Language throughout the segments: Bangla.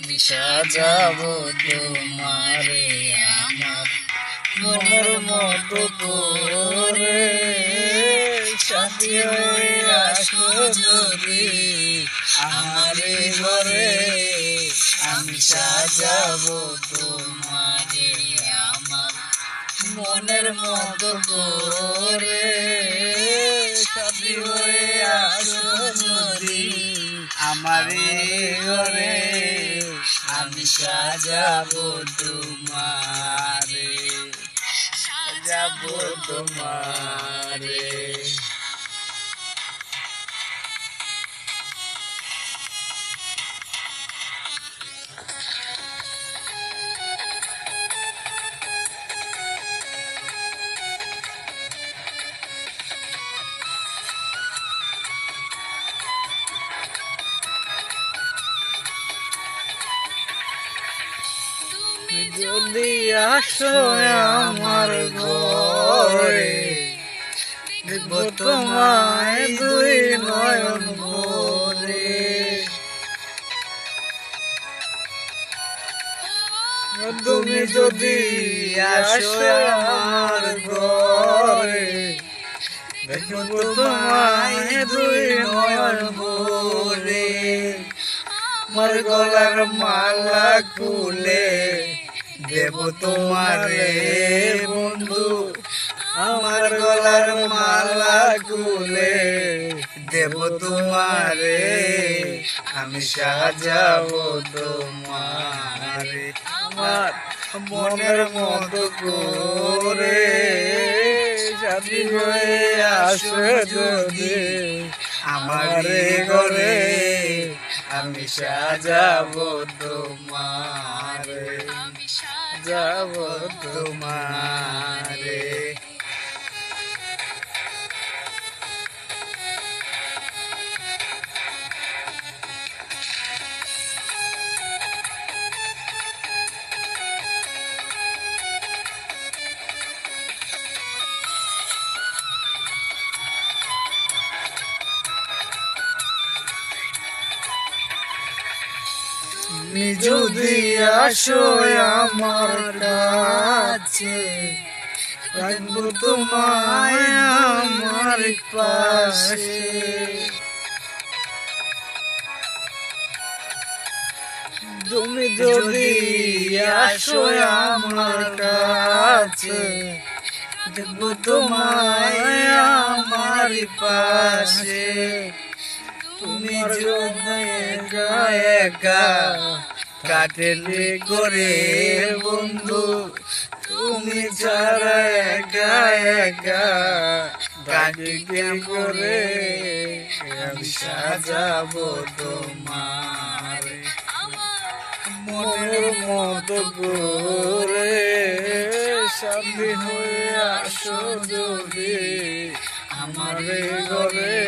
আমি সাজাবো তোমারে আমার মনের মতো করে। সাথী হয়ে আসো যদি আমারে ঘরে, আমি সাজাবো তোমারে আমার মনের মতো করে। সাথী হয়ে আসো যদি আমারে ঘরে, আমি সাজাবো তোমারে, সাজাবো তোমারে। যদি আসো আমার ঘরে, দেখবো তোমায় দুই নয়ন ভরে। তুমি যদি আসো আমার ঘরে, দেখবো তোমায় দুই নয়ন ভরে। আমার গলার মালা খুলে দেব তোমারে বন্ধু, আমার গলার মালা খুলে দেব তোমারে, আমি সাজাবো তোমারে আমার মনের মতো করে। সাথী হয়ে আসো যদি আমারে ঘরে, আমি সাজাবো তোমারে, সাজাবো তোমারে। তুমি যদি আসো আমার কাছে, রাখবো তোমায় আমার পাশে। তুমি যদি আসো আমার কাছে, দেখবো তোমায় আমার পাশে। তুমি যদি একা একা কাটেলে করে বন্ধু, তুমি যারা একা একা কাটে করে, আমি সাজাবো তোমার মনের মতো করে। সাথী হয়ে আসো যদি আমারে ঘরে,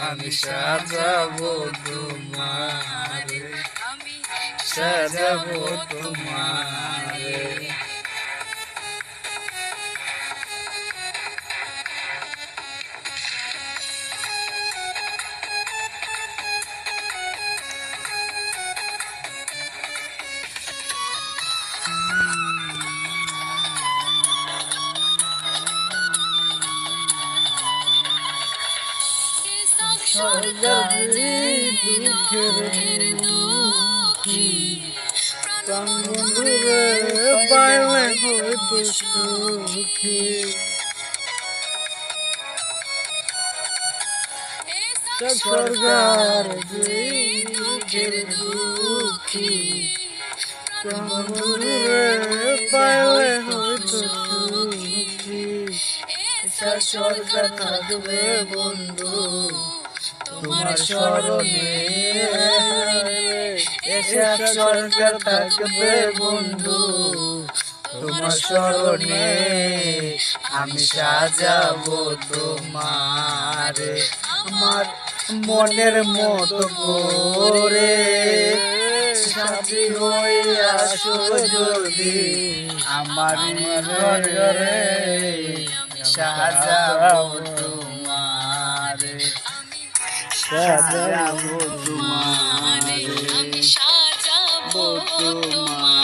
আমি সাজাবো তোমারে, সাজাবো তোমারে। দুঃখের দুঃখী প্রাণ বন্ধুরে পাইলে হয়তো সুখী। সরকার যে দুঃখের দুঃখী প্রাণ বন্ধুরে পাইলে হয়তো সুখী। সরকার থাকবে বন্ধু তোমার স্মরণে, সরকার থাকবে বন্ধু তোমার স্মরণে, আমি সাজাবো তোমারে আমার মনের মতো করে। সাথী হয়ে আসো যদি আমার ঘরে, সাজাবো তোমারে, সাজাবো তোমারে। তোমার